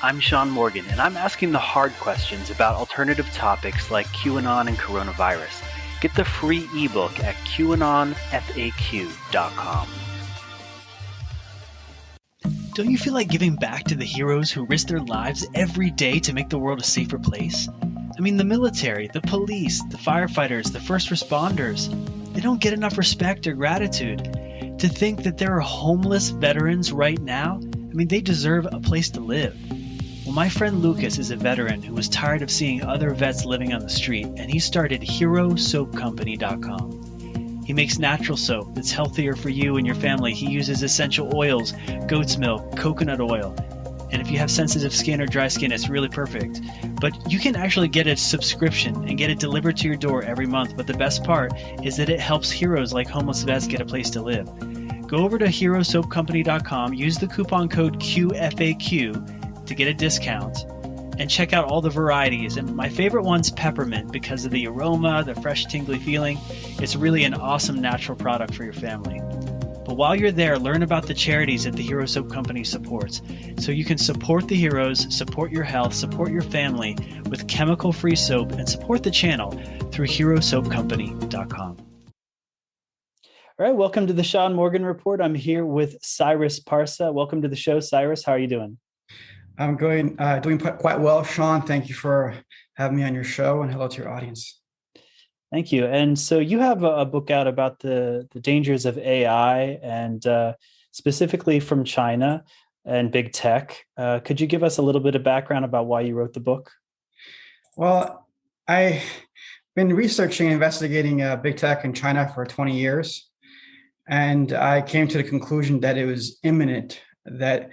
I'm Sean Morgan, and I'm asking the hard questions about alternative topics like QAnon and coronavirus. Get the free ebook at QAnonFAQ.com. Don't you feel like giving back to the heroes who risk their lives every day to make the world a safer place? I mean, the military, the police, the firefighters, the first responders, they don't get enough respect or gratitude. To think that there are homeless veterans right now, I mean, they deserve a place to live. Well, my friend Lucas is a veteran who was tired of seeing other vets living on the street, and he started HeroSoapCompany.com. He makes natural soap that's healthier for you and your family. He uses essential oils, goat's milk, coconut oil. And if you have sensitive skin or dry skin, it's really perfect. But you can actually get a subscription and get it delivered to your door every month. But the best part is that it helps heroes like homeless vets get a place to live. Go over to HeroSoapCompany.com, use the coupon code QFAQ to get a discount, and check out all the varieties. And my favorite one's peppermint because of the aroma, the fresh tingly feeling. It's really an awesome natural product for your family. But while you're there, learn about the charities that the Hero Soap Company supports, so you can support the heroes, support your health, support your family with chemical-free soap, and support the channel through HeroSoapCompany.com. All right, welcome to the Sean Morgan Report. I'm here with Cyrus Parsa. Welcome to the show, Cyrus. How are you doing? I'm doing quite well, Sean. Thank you for having me on your show, and hello to your audience. Thank you. And so you have a book out about the dangers of AI, and specifically from China and big tech. Could you give us a little bit of background about why you wrote the book? Well, I've been researching and investigating big tech in China for 20 years, and I came to the conclusion that it was imminent that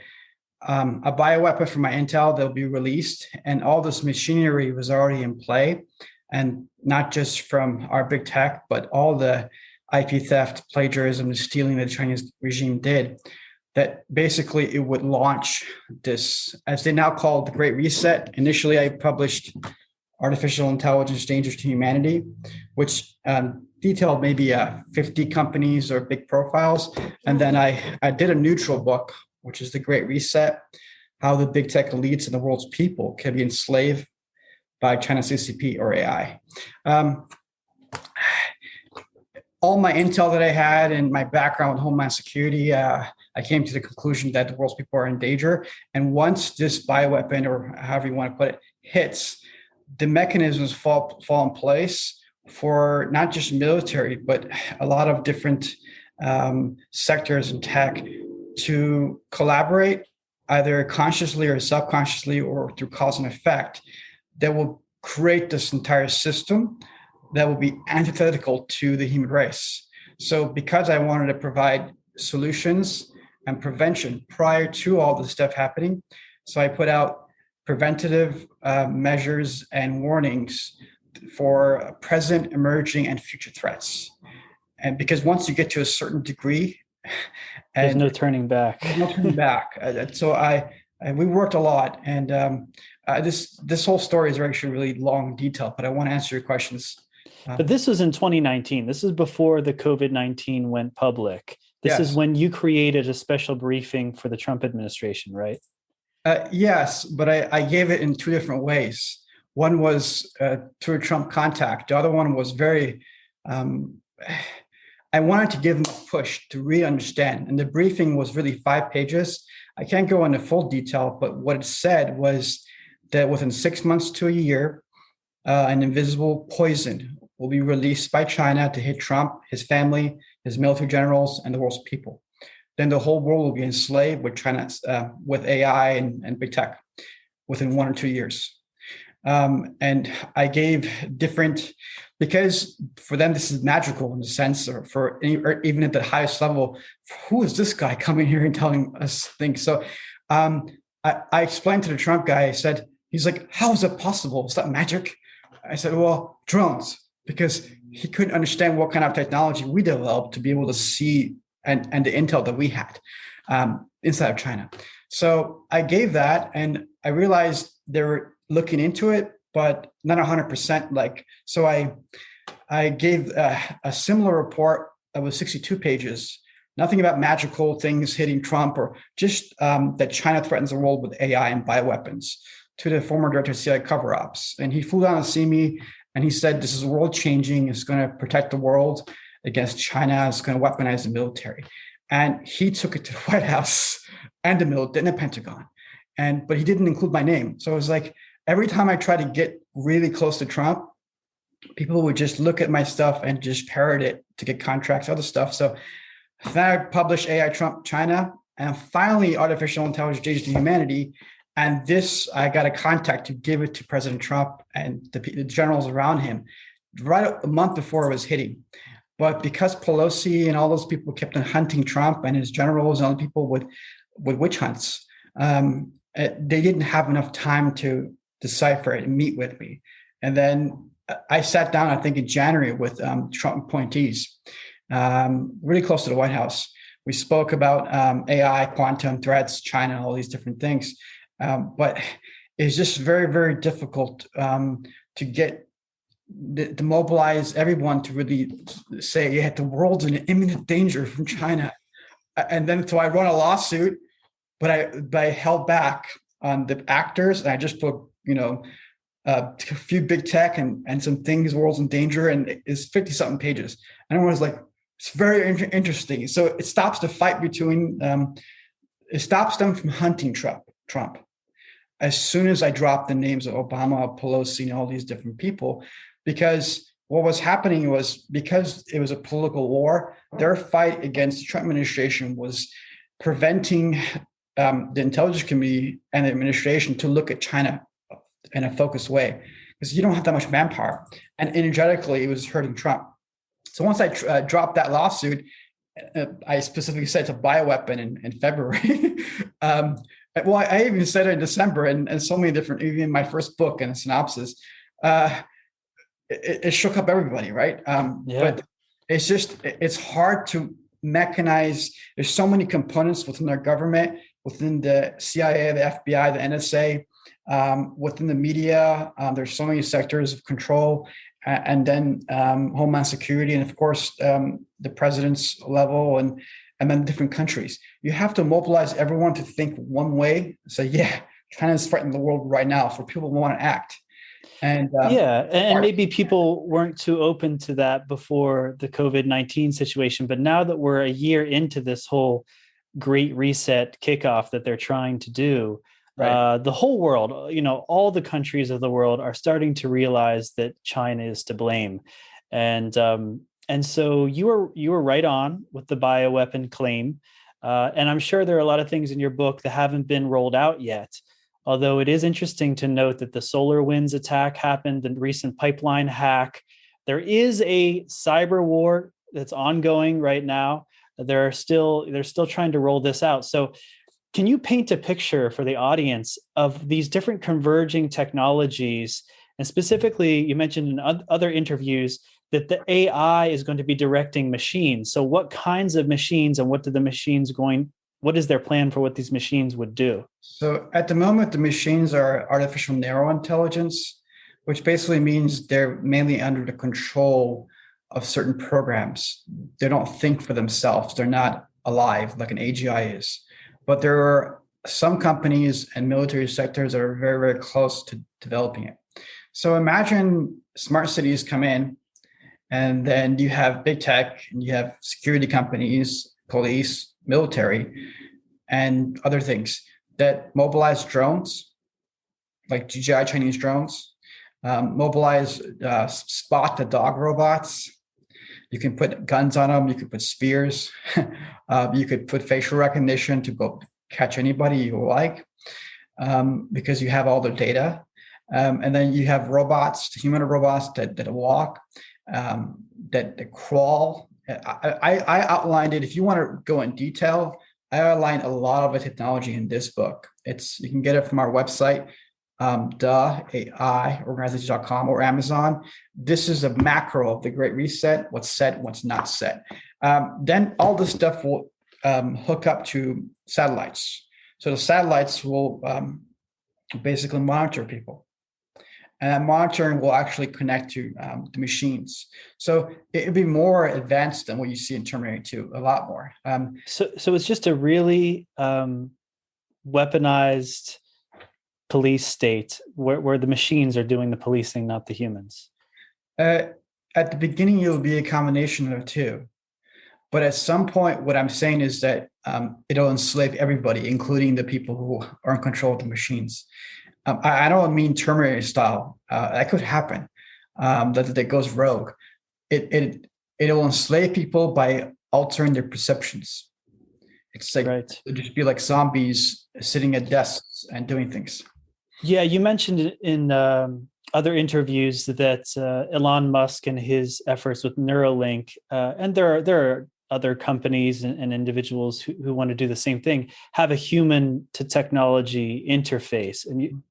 a bioweapon from my intel that will be released, and all this machinery was already in play, and not just from our big tech, but all the IP theft, plagiarism, the stealing that the Chinese regime did, that basically it would launch this, as they now call it, the Great Reset. Initially, I published Artificial Intelligence Dangers to Humanity, which detailed maybe 50 companies or big profiles. And then I did a neutral book, which is the Great Reset, how the big tech elites and the world's people can be enslaved by China's CCP or AI. All my intel that I had and my background with Homeland Security, I came to the conclusion that the world's people are in danger. And once this bioweapon, or however you want to put it, hits, the mechanisms fall in place for not just military, but a lot of different sectors in tech to collaborate either consciously or subconsciously or through cause and effect that will create this entire system that will be antithetical to the human race. So because I wanted to provide solutions and prevention prior to all this stuff happening, so I put out preventative measures and warnings for present, emerging, and future threats. And because once you get to a certain degree, there's no turning back. No turning back. So we worked a lot, and this whole story is actually really long and detailed, but I want to answer your questions. But this was in 2019. This is before the COVID-19 went public. This is when you created a special briefing for the Trump administration, right? Yes, but I gave it in two different ways. One was through a Trump contact. The other one was very, I wanted to give them a push to really understand. And the briefing was really 5 pages. I can't go into full detail, but what it said was that within 6 months to a year, an invisible poison will be released by China to hit Trump, his family, his military generals, and the world's people. Then the whole world will be enslaved with China, with AI and big tech within 1 or 2 years. And I gave different, because for them, this is magical in a sense, or even at the highest level, who is this guy coming here and telling us things? So I explained to the Trump guy, I said, he's like, how is it possible? Is that magic? I said, well, drones, because he couldn't understand what kind of technology we developed to be able to see and the intel that we had inside of China. So I gave that, and I realized they were looking into it, but not 100%. So I gave a similar report that was 62 pages Nothing about magical things hitting Trump or just that China threatens the world with AI and bioweapons, to the former director of CIA cover ops. And he flew down to see me and he said, this is world changing. It's going to protect the world against China. It's going to weaponize the military. And he took it to the White House and the Pentagon. But he didn't include my name. So it was like every time I tried to get really close to Trump, people would just look at my stuff and just parrot it to get contracts, other stuff. So then I published AI Trump China, and finally Artificial Intelligence Age to Humanity. And this, I got a contact to give it to President Trump and the generals around him right a month before it was hitting. But because Pelosi and all those people kept on hunting Trump and his generals and other people with witch hunts, they didn't have enough time to decipher it and meet with me. And then I sat down, I think in January, with Trump appointees, really close to the White House. We spoke about AI, quantum threats, China, all these different things. But it's just very, very difficult to get to mobilize everyone to really say, yeah, the world's in imminent danger from China. And then so I run a lawsuit, but I held back on the actors, and I just put, a few big tech and some things, world's in danger, and it's 50 something pages. And everyone's like, it's very interesting. So it stops the fight between, it stops them from hunting Trump. As soon as I dropped the names of Obama, Pelosi, and all these different people, because what was happening was, because it was a political war, their fight against the Trump administration was preventing the intelligence community and the administration to look at China in a focused way, because you don't have that much manpower. And energetically, it was hurting Trump. So once I dropped that lawsuit, I specifically said it's a bioweapon in February. Well, I even said it in December, and so many different, even in my first book and a synopsis, it shook up everybody, right? But it's hard to mechanize. There's so many components within our government, within the CIA, the FBI, the NSA, within the media. There's so many sectors of control, and then Homeland Security, and of course the president's level, and then different countries. You have to mobilize everyone to think one way. Say, yeah, China's threatening the world right now, for people who want to act. And maybe people weren't too open to that before the COVID-19 situation, but now that we're a year into this whole great reset kickoff that they're trying to do, right, the whole world, all the countries of the world are starting to realize that China is to blame. And so you were right on with the bioweapon claim. And I'm sure there are a lot of things in your book that haven't been rolled out yet. Although it is interesting to note that the SolarWinds attack happened, the recent pipeline hack. There is a cyber war that's ongoing right now. They're still trying to roll this out. So can you paint a picture for the audience of these different converging technologies? And specifically, you mentioned in other interviews that the AI is going to be directing machines. So what kinds of machines, and what is their plan for what these machines would do? So at the moment, the machines are artificial narrow intelligence, which basically means they're mainly under the control of certain programs. They don't think for themselves. They're not alive like an AGI is. But there are some companies and military sectors that are very, very close to developing it. So imagine smart cities come in, and then you have big tech, and you have security companies, police, military, and other things that mobilize drones, like DJI Chinese drones, mobilize spot the dog robots. You can put guns on them. You could put spears. You could put facial recognition to go catch anybody you like, because you have all their data. And then you have robots, humanoid robots that walk, that crawl. I outlined it. If you want to go in detail, I outlined a lot of the technology in this book. You can get it from our website, AIorganization.com, or Amazon. This is a macro of the Great Reset, what's set, what's not set. Then all this stuff will hook up to satellites. So the satellites will basically monitor people. and that monitoring will actually connect to the machines. So it'd be more advanced than what you see in Terminator 2, a lot more. So it's just a really weaponized police state where the machines are doing the policing, not the humans. At the beginning, it'll be a combination of the two. But at some point, what I'm saying is that it'll enslave everybody, including the people who are in control of the machines. I don't mean Terminator style. That could happen. That goes rogue. It'll enslave people by altering their perceptions. It's like it'll just be like zombies sitting at desks and doing things. Yeah, you mentioned in other interviews that Elon Musk and his efforts with Neuralink, and there are other companies and individuals who want to do the same thing, have a human to technology interface.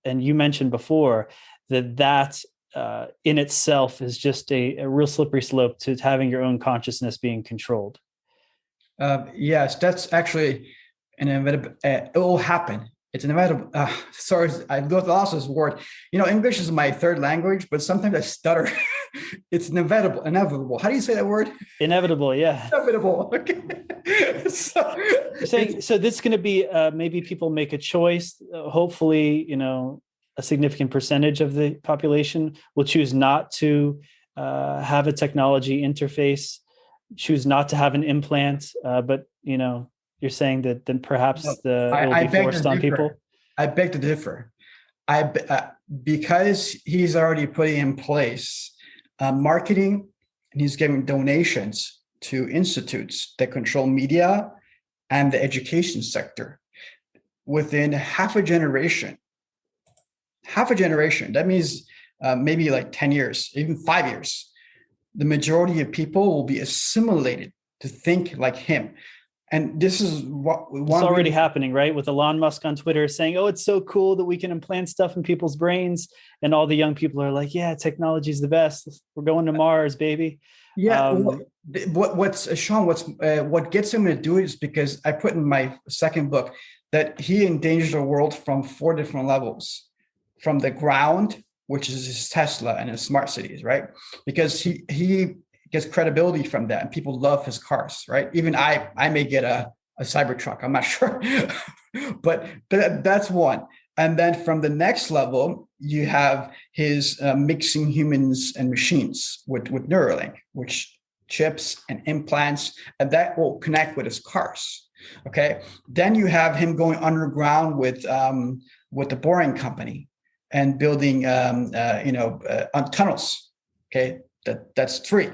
And you mentioned before that in itself is just a real slippery slope to having your own consciousness being controlled. Yes, that's actually an inevitable. It will happen. It's inevitable. Sorry, I lost this word. English is my third language, but sometimes I stutter. It's inevitable. Inevitable. How do you say that word? Inevitable. Yeah. Inevitable. Okay. So this is going to be maybe people make a choice. Hopefully, a significant percentage of the population will choose not to have a technology interface, choose not to have an implant. But you're saying that then perhaps it will be forced on people? I beg to differ. Because he's already putting in place marketing, and he's giving donations to institutes that control media and the education sector. Within half a generation, that means maybe like 10 years, even 5 years, the majority of people will be assimilated to think like him. And this is it's already happening, right? With Elon Musk on Twitter saying, "Oh, it's so cool that we can implant stuff in people's brains," and all the young people are like, "Yeah, technology is the best. We're going to Mars, baby." Yeah. What gets him to do it is because I put in my second book that he endangers the world from 4 different levels, from the ground, which is his Tesla and his smart cities, right? Because he gets credibility from that, and people love his cars, right? Even I may get a Cybertruck, I'm not sure, but that's one. And then from the next level, you have his mixing humans and machines with Neuralink, which chips and implants, and that will connect with his cars. Okay. Then you have him going underground with the Boring Company and building on tunnels. Okay, that's 3.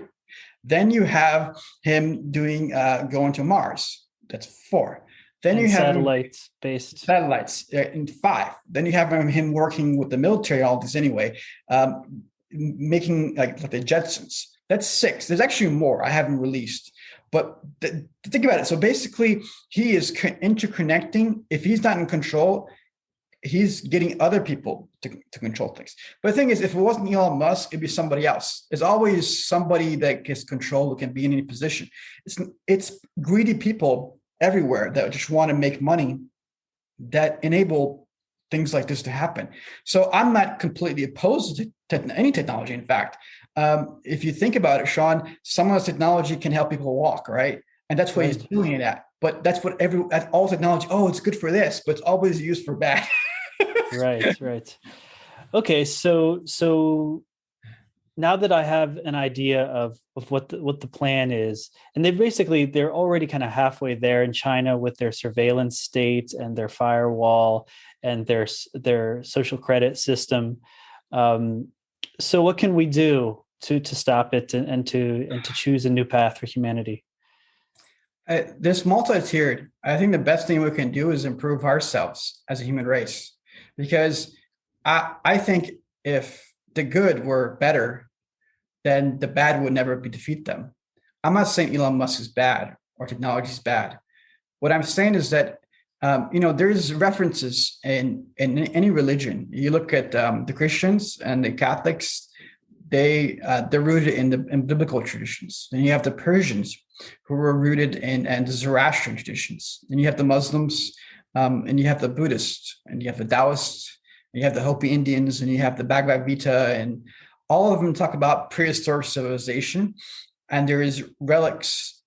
Then you have him doing going to Mars. That's 4. Then you have satellites in 5. Then you have him working with the military, all this anyway, making like the Jetsons. That's 6. There's actually more I haven't released. But think about it. So basically, he is interconnecting. If he's not in control, he's getting other people to control things. But the thing is, if it wasn't Elon Musk, it'd be somebody else. There's always somebody that gets control, who can be in any position. It's greedy people everywhere that just want to make money that enable things like this to happen. So I'm not completely opposed to any technology. In fact, if you think about it, Sean, some of this technology can help people walk, right? And that's what he's doing it at. But that's what all technology, it's good for this, but it's always used for bad. Right. Okay, so now that I have an idea of what the plan is, and they're already kind of halfway there in China with their surveillance state and their firewall and their social credit system. So what can we do to stop it and to choose a new path for humanity? This multi-tiered. I think the best thing we can do is improve ourselves as a human race, because I think if the good were better, then the bad would never defeat them. I'm not saying Elon Musk is bad or technology is bad. What I'm saying is that there's references in any religion. You look at the Christians and the Catholics; they're rooted in biblical traditions. Then you have the Persians, who were rooted in the Zoroastrian traditions. And you have the Muslims, and you have the Buddhists, and you have the Taoists, You have the Hopi Indians, and you have the Bhagavad Gita, and all of them talk about prehistoric civilization. And there is relics.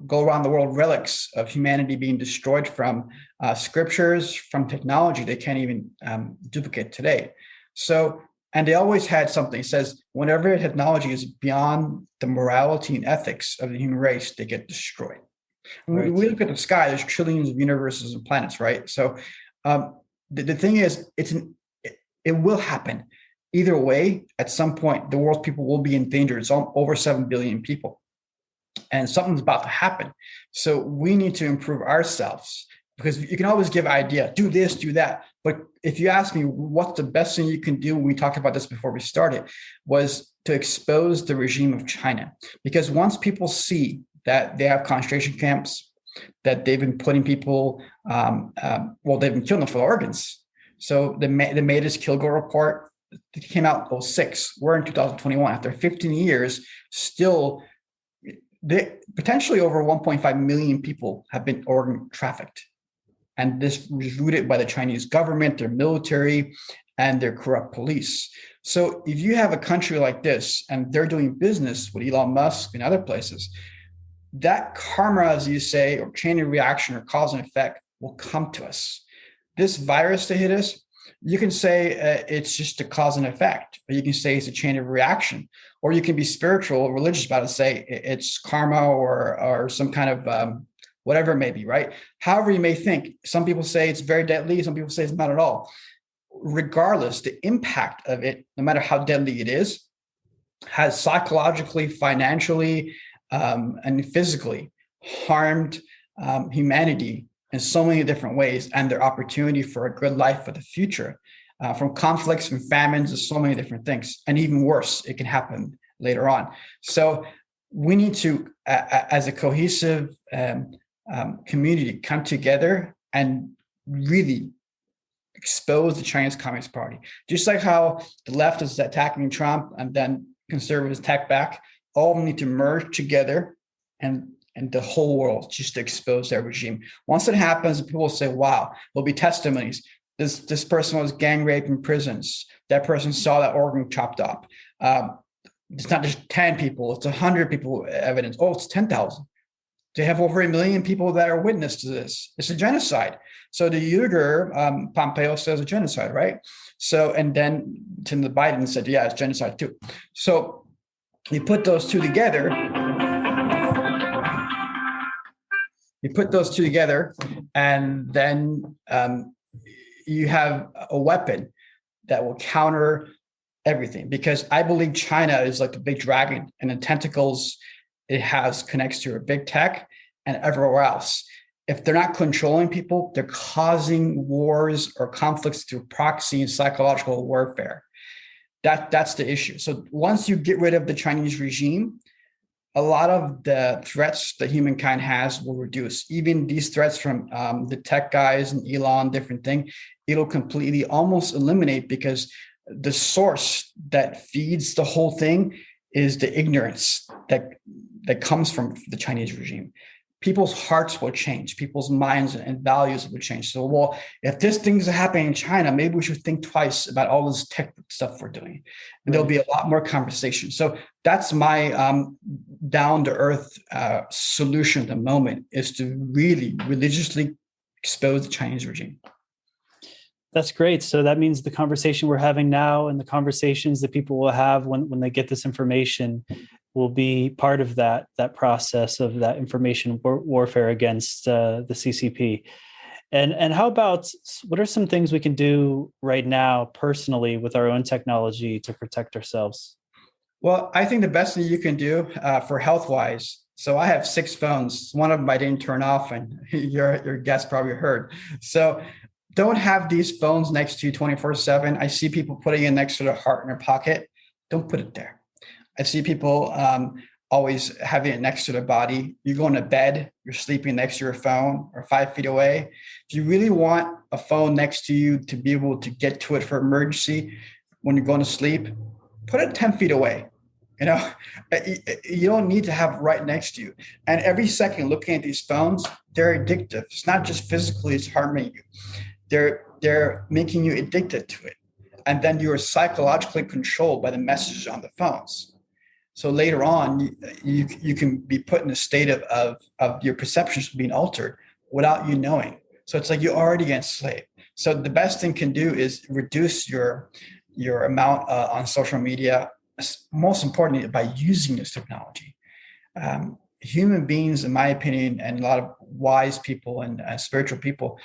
Go around the world, relics of humanity being destroyed from scriptures, from technology they can't even duplicate today. So, and they always had something. It says whenever technology is beyond the morality and ethics of the human race, they get destroyed. Right. When we look at the sky, there's trillions of universes and planets, right? So the thing is, it will happen. Either way, at some point, the world's people will be in danger. It's over 7 billion people. And something's about to happen. So we need to improve ourselves, because you can always give an idea, do this, do that. But if you ask me what's the best thing you can do, we talked about this before we started, was to expose the regime of China. Because once people see that they have concentration camps, that they've been putting people, they've been killing them for organs. So the Matus Kilgore report, it came out in 2006. We're in 2021. After 15 years, still, potentially over 1.5 million people have been organ trafficked. And this was rooted by the Chinese government, their military, and their corrupt police. So if you have a country like this, and they're doing business with Elon Musk and other places, that karma, as you say, or chain of reaction or cause and effect will come to us. This virus that hit us, you can say it's just a cause and effect, or you can say it's a chain of reaction, or you can be spiritual or religious about it, say it's karma or some kind of whatever it may be, right? However you may think. Some people say it's very deadly. Some people say it's not at all. Regardless, the impact of it, no matter how deadly it is, has psychologically, financially, and physically harmed humanity in so many different ways, and their opportunity for a good life for the future, from conflicts, from famines, to so many different things. And even worse, it can happen later on. So we need to, as a cohesive community, come together and really expose the Chinese Communist Party. Just like how the left is attacking Trump and then conservatives attack back, all need to merge together and the whole world just to expose their regime. Once it happens, people will say, wow, there'll be testimonies. This person was gang raped in prisons. That person saw that organ chopped up. It's not just 10 people, it's 100 people evidence. Oh, it's 10,000. They have over 1 million people that are witness to this. It's a genocide. So the Uyghur, Pompeo says a genocide, right? So, and then Tim Biden said, yeah, it's genocide too. So you put those two together, and then you have a weapon that will counter everything. Because I believe China is like the big dragon, and the tentacles it has connects to a big tech and everywhere else. If they're not controlling people, they're causing wars or conflicts through proxy and psychological warfare. That's the issue. So once you get rid of the Chinese regime, a lot of the threats that humankind has will reduce. Even these threats from the tech guys and Elon, different thing, it'll completely almost eliminate, because the source that feeds the whole thing is the ignorance that comes from the Chinese regime. People's hearts will change. People's minds and values will change. So, well, if this thing's happening in China, maybe we should think twice about all this tech stuff we're doing. And there'll be a lot more conversation. So that's my down-to-earth solution at the moment, is to really religiously expose the Chinese regime. That's great. So that means the conversation we're having now and the conversations that people will have when they get this information will be part of that process of that information warfare against the CCP. And how about, what are some things we can do right now personally with our own technology to protect ourselves? Well, I think the best thing you can do for health-wise, so I have 6 phones. One of them I didn't turn off, and your guest probably heard. So don't have these phones next to you 24/7. I see people putting it next to their heart in their pocket. Don't put it there. I see people always having it next to their body. You're going to bed, you're sleeping next to your phone or 5 feet away. If you really want a phone next to you to be able to get to it for emergency when you're going to sleep, put it 10 feet away. You know, you don't need to have it right next to you. And every second looking at these phones, they're addictive. It's not just physically, it's harming you. they're making you addicted to it. And then you're psychologically controlled by the messages on the phones. So later on, you can be put in a state of your perceptions being altered without you knowing. So it's like you're already enslaved. So the best thing can do is reduce your amount on social media. Most importantly, by using this technology. Human beings, in my opinion, and a lot of wise people and spiritual people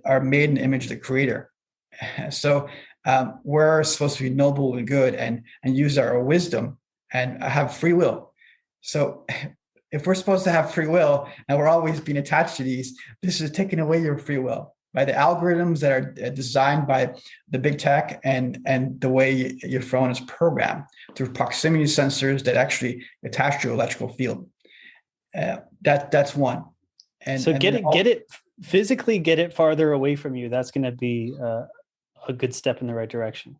are made in the image of the Creator. So we're supposed to be noble and good and use our wisdom and have free will. So if we're supposed to have free will and we're always being attached to these, this is taking away your free will by the algorithms that are designed by the big tech and the way your phone is programmed through proximity sensors that actually attach to your electrical field. That's one. And so get it physically, get it farther away from you. That's going to be a good step in the right direction.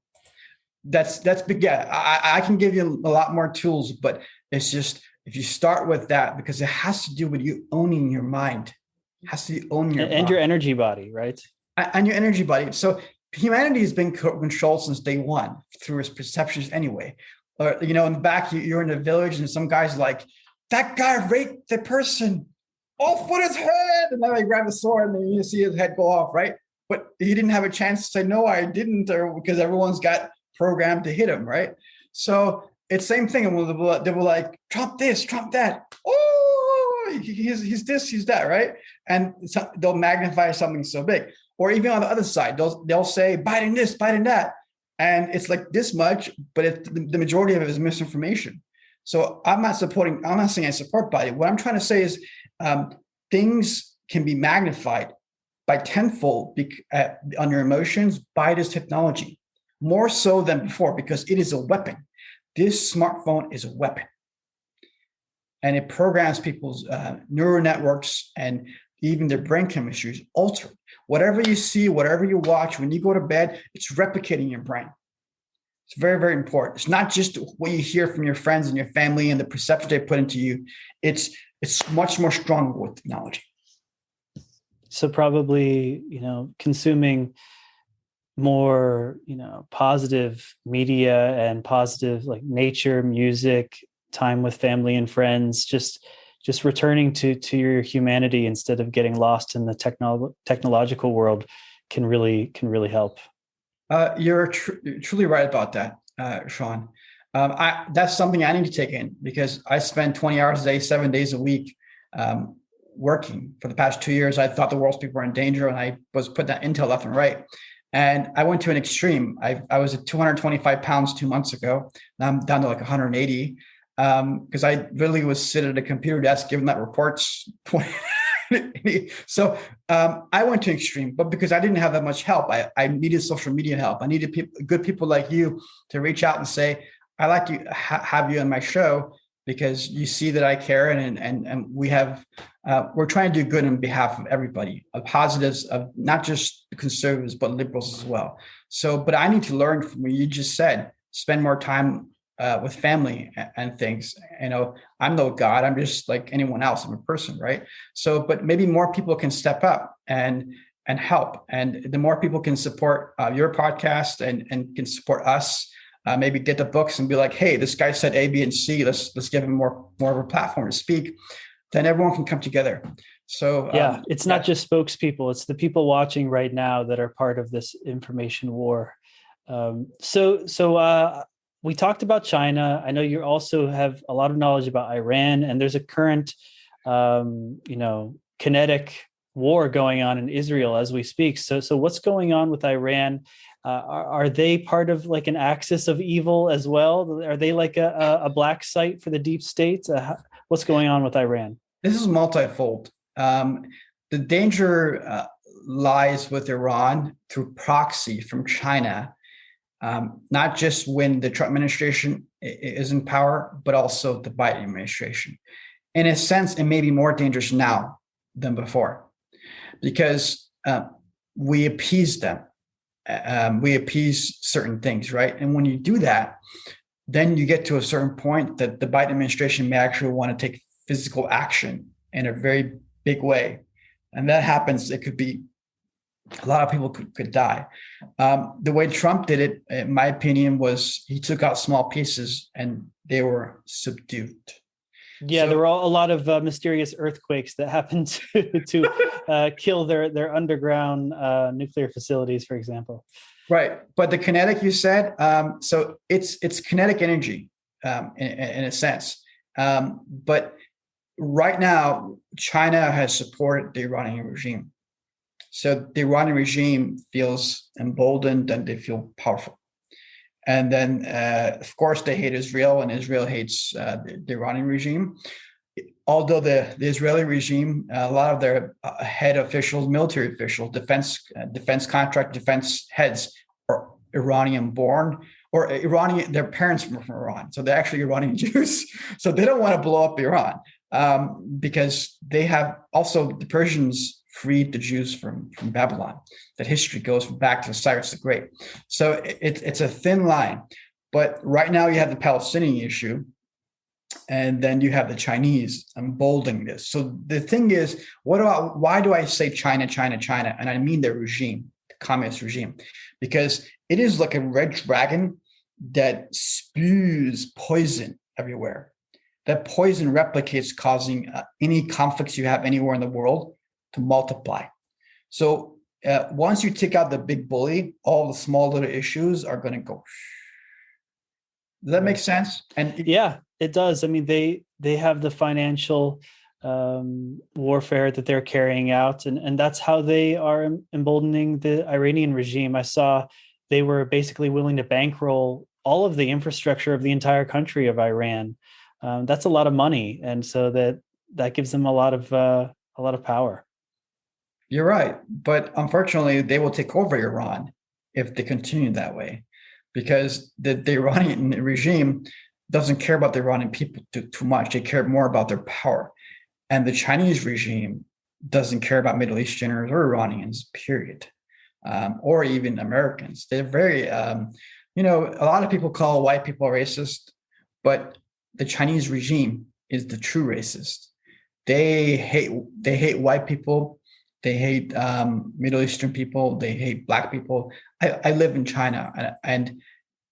That's big. Yeah, I can give you a lot more tools, but it's just if you start with that, because it has to do with you owning your mind. It has to own your and your energy body, right? And your energy body. So humanity has been controlled since day one through its perceptions anyway. Or in the back, you're in a village and some guy's like, that guy raped the person off with his head. And then they grab a sword and then you see his head go off, right? But he didn't have a chance to say, no, I didn't, or because everyone's got programmed to hit him, right? So it's same thing. And they were like, Trump this, Trump that. Oh, he's this, he's that, right? And they'll magnify something so big. Or even on the other side, they'll say Biden this, Biden that. And it's like this much, but the majority of it is misinformation. So I'm not saying I support Biden. What I'm trying to say is things can be magnified by tenfold on your emotions by this technology, more so than before, because it is a weapon. This smartphone is a weapon. And it programs people's neural networks and even their brain chemistry is altered. Whatever you see, whatever you watch, when you go to bed, it's replicating your brain. It's very, very important. It's not just what you hear from your friends and your family and the perception they put into you. It's much more stronger with technology. So probably, consuming more, positive media and positive like nature, music, time with family and friends, just returning to your humanity instead of getting lost in the technological world can really help. You're truly right about that, Sean. That's something I need to take in because I spend 20 hours a day, 7 days a week working. For the past 2 years, I thought the world's people were in danger, and I was put that intel left and right. And I went to an extreme. I was at 225 pounds 2 months ago. Now I'm down to like 180 because I literally was sitting at a computer desk giving that reports. So I went to extreme, but because I didn't have that much help, I needed social media help. I needed good people like you to reach out and say, I'd like to have you on my show because you see that I care and we have, we're trying to do good on behalf of everybody, of positives, of not just conservatives, but liberals as well. So, but I need to learn from what you just said, spend more time with family and things. I'm no God. I'm just like anyone else. I'm a person, right? So, but maybe more people can step up and help. And the more people can support your podcast and can support us, maybe get the books and be like, hey, this guy said A, B, and C. Let's give him more of a platform to speak. Then everyone can come together. So it's not just spokespeople. It's the people watching right now that are part of this information war. So we talked about China. I know you also have a lot of knowledge about Iran, and there's a current, kinetic war going on in Israel as we speak. So what's going on with Iran? Are they part of like an axis of evil as well? Are they like a black site for the deep state? What's going on with Iran? This is multifold. The danger lies with Iran through proxy from China. Not just when the Trump administration is in power, but also the Biden administration. In a sense, it may be more dangerous now than before because we appease them. We appease certain things, right? And when you do that, then you get to a certain point that the Biden administration may actually want to take physical action in a very big way. And that happens, it could be A lot of people could die. The way Trump did it, in my opinion, was he took out small pieces and they were subdued. Yeah, there So were a lot of mysterious earthquakes that happened to kill their underground nuclear facilities, for example. right, but the kinetic you said, so it's kinetic energy in a sense, but right now China has supported the Iranian regime. So the Iranian regime feels emboldened and they feel powerful. And then, of course, they hate Israel, and Israel hates the Iranian regime. Although the Israeli regime, a lot of their head officials, military officials, defense contract, defense heads are Iranian born, or Iranian, their parents were from Iran. So they're actually Iranian Jews. So they don't want to blow up Iran because they have also the Persians freed the Jews from Babylon. That history goes back to Cyrus the Great. So it's a thin line. But right now you have the Palestinian issue, and then you have the Chinese emboldening this. So the thing is, why do I say China, China, China? And I mean their regime, the communist regime, because it is like a red dragon that spews poison everywhere. That poison replicates, causing any conflicts you have anywhere in the world to multiply. So once you take out the big bully, all the small little issues are going to go. Does that make sense? And yeah, it does. I mean, they have the financial warfare that they're carrying out, and that's how they are emboldening the Iranian regime. I saw they were basically willing to bankroll all of the infrastructure of the entire country of Iran. That's a lot of money, and so that gives them a lot of power. You're right. But unfortunately, they will take over Iran if they continue that way, because the Iranian regime doesn't care about the Iranian people too much. They care more about their power. And the Chinese regime doesn't care about Middle Easterners or Iranians, period, or even Americans. They're very, a lot of people call white people racist, but the Chinese regime is the true racist. They hate white people. They hate Middle Eastern people. They hate Black people. I live in China, and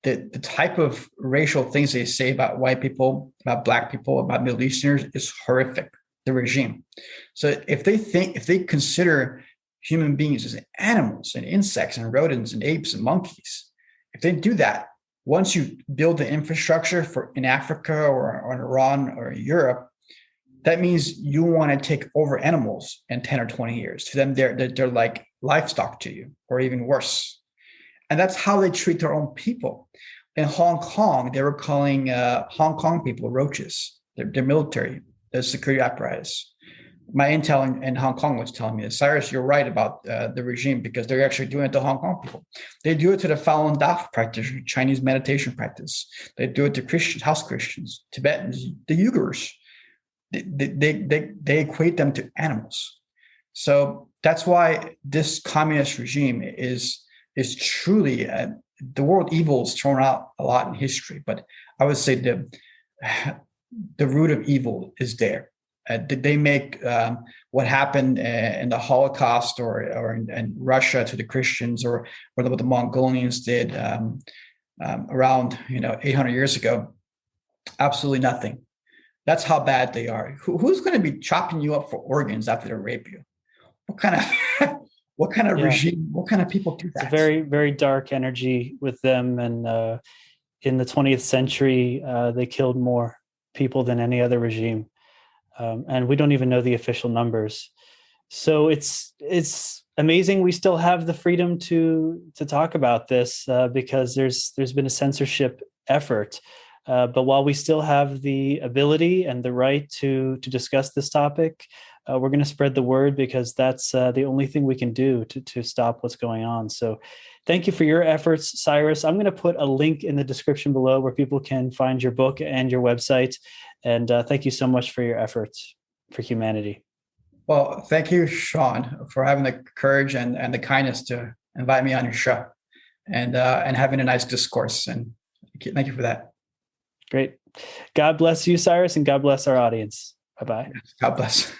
the type of racial things they say about white people, about Black people, about Middle Easterners is horrific. The regime. So if they consider human beings as animals and insects and rodents and apes and monkeys, if they do that, once you build the infrastructure in Africa or in Iran or Europe, that means you want to take over animals in 10 or 20 years. To them, they're like livestock to you, or even worse. And that's how they treat their own people. In Hong Kong, they were calling Hong Kong people roaches. They're military, the security apparatus. My intel in Hong Kong was telling me that, Cyrus, you're right about the regime, because they're actually doing it to Hong Kong people. They do it to the Falun Dafa practice, Chinese meditation practice. They do it to Christians, house Christians, Tibetans, the Uyghurs. They equate them to animals. So that's why this communist regime is truly the word evil is thrown out a lot in history, but I would say the root of evil is there. Did they make what happened in the Holocaust or in Russia to the Christians, or what the Mongolians did around 800 years ago? Absolutely nothing. That's how bad they are. Who's going to be chopping you up for organs after they rape you? What kind of regime? What kind of people do that? It's a very, very dark energy with them. And in the 20th century, they killed more people than any other regime. And we don't even know the official numbers. So it's amazing we still have the freedom to talk about this because there's been a censorship effort. But while we still have the ability and the right to discuss this topic, we're going to spread the word, because that's the only thing we can do to stop what's going on. So thank you for your efforts, Cyrus. I'm going to put a link in the description below where people can find your book and your website. And thank you so much for your efforts for humanity. Well, thank you, Sean, for having the courage and the kindness to invite me on your show and having a nice discourse. And thank you for that. Great. God bless you, Cyrus, and God bless our audience. Bye-bye. God bless.